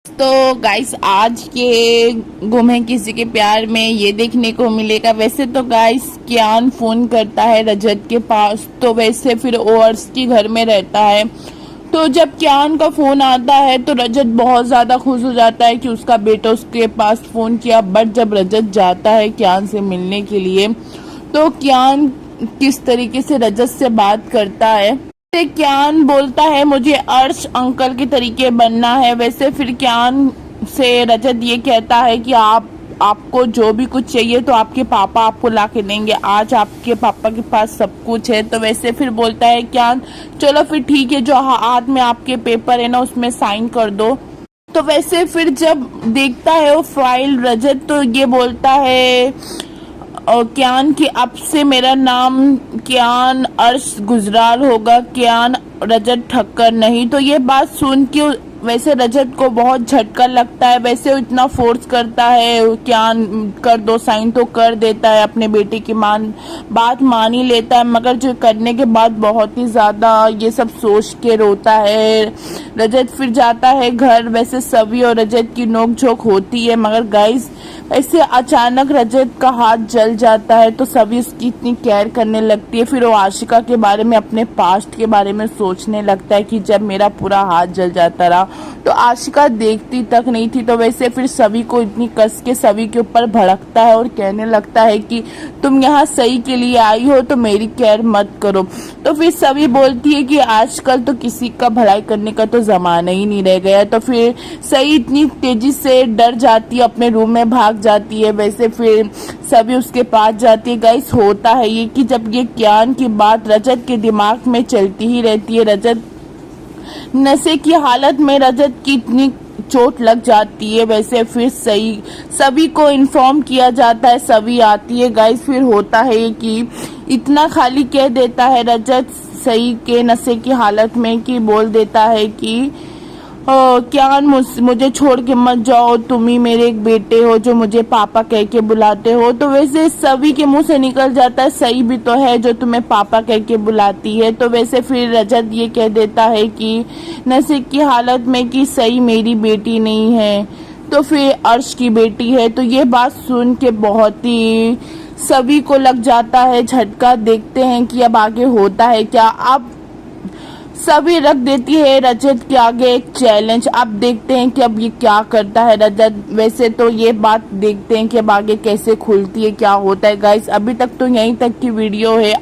तो गाइस आज के गुम है किसी के प्यार में ये देखने को मिलेगा। वैसे तो गाइस कियान फोन करता है रजत के पास, तो वैसे फिर वो अर्श के घर में रहता है। तो जब कियान का फोन आता है तो रजत बहुत ज्यादा खुश हो जाता है कि उसका बेटा उसके पास फोन किया। बट जब रजत जाता है कियान से मिलने के लिए तो कियान किस तरीके से रजत से बात करता है। कियान बोलता है मुझे अर्श अंकल के तरीके बनना है। वैसे फिर कियान से रजत ये कहता है कि आपको जो भी कुछ चाहिए तो आपके पापा आपको ला के देंगे। आज आपके पापा के पास सब कुछ है। तो वैसे फिर बोलता है कियान चलो फिर ठीक है, जो हाथ में आपके पेपर है ना उसमें साइन कर दो। तो वैसे फिर जब देखता है वो फाइल रजत तो ये बोलता है और कियान कि अब से मेरा नाम कियान अर्श गुजराल होगा, कियान रजत ठक्कर नहीं। तो ये बात सुन के वैसे रजत को बहुत झटका लगता है। वैसे वो इतना फोर्स करता है कियान कर दो साइन, तो कर देता है, अपने बेटे की बात मान ही लेता है। मगर जो करने के बाद बहुत ही ज्यादा ये सब सोच के रोता है। रजत फिर जाता है घर। वैसे सभी और रजत की नोकझोंक होती है, मगर गाइस ऐसे अचानक रजत का हाथ जल जाता है तो सभी उसकी इतनी केयर करने लगती है। फिर वो आशिका के बारे में, अपने पास्ट के बारे में सोचने लगता है कि जब मेरा पूरा हाथ जल जाता रहा तो आशिका देखती तक नहीं थी। तो वैसे फिर सभी को इतनी कस के सभी के ऊपर भड़कता है और कहने लगता है कि तुम यहाँ सही के लिए आई हो तो मेरी केयर मत करो। तो फिर सभी बोलती है कि आजकल तो किसी का भलाई करने का तो जमाना ही नहीं रह गया। तो फिर सही इतनी तेजी से डर जाती है, अपने रूम में भाग जाती है। वैसे फिर सभी उसके पास जाती है। गाइस होता है ये कि जब ये कियान की बात रजत के दिमाग में चलती ही रहती है, रजत नशे की हालत में रजत की इतनी चोट लग जाती है। वैसे फिर सही सभी को इन्फॉर्म किया जाता है, सभी आती है। गाइस फिर होता है कि इतना खाली कह देता है रजत सही के नशे की हालत में कि बोल देता है कि कियान मुझे छोड़ के मत जाओ, तुम ही मेरे एक बेटे हो जो मुझे पापा कह के बुलाते हो। तो वैसे सभी के मुंह से निकल जाता है सही भी तो है जो तुम्हें पापा कह के बुलाती है। तो वैसे फिर रजत ये कह देता है कि नशे की हालत में कि सही मेरी बेटी नहीं है तो फिर अर्श की बेटी है। तो ये बात सुन के बहुत ही सभी को लग जाता है झटका। देखते हैं कि अब आगे होता है क्या। अब सभी रख देती है रजत के आगे एक चैलेंज। अब देखते हैं कि अब ये क्या करता है रजत। वैसे तो ये बात देखते हैं कि अब आगे कैसे खुलती है, क्या होता है। गाइस अभी तक तो यहीं तक की वीडियो है।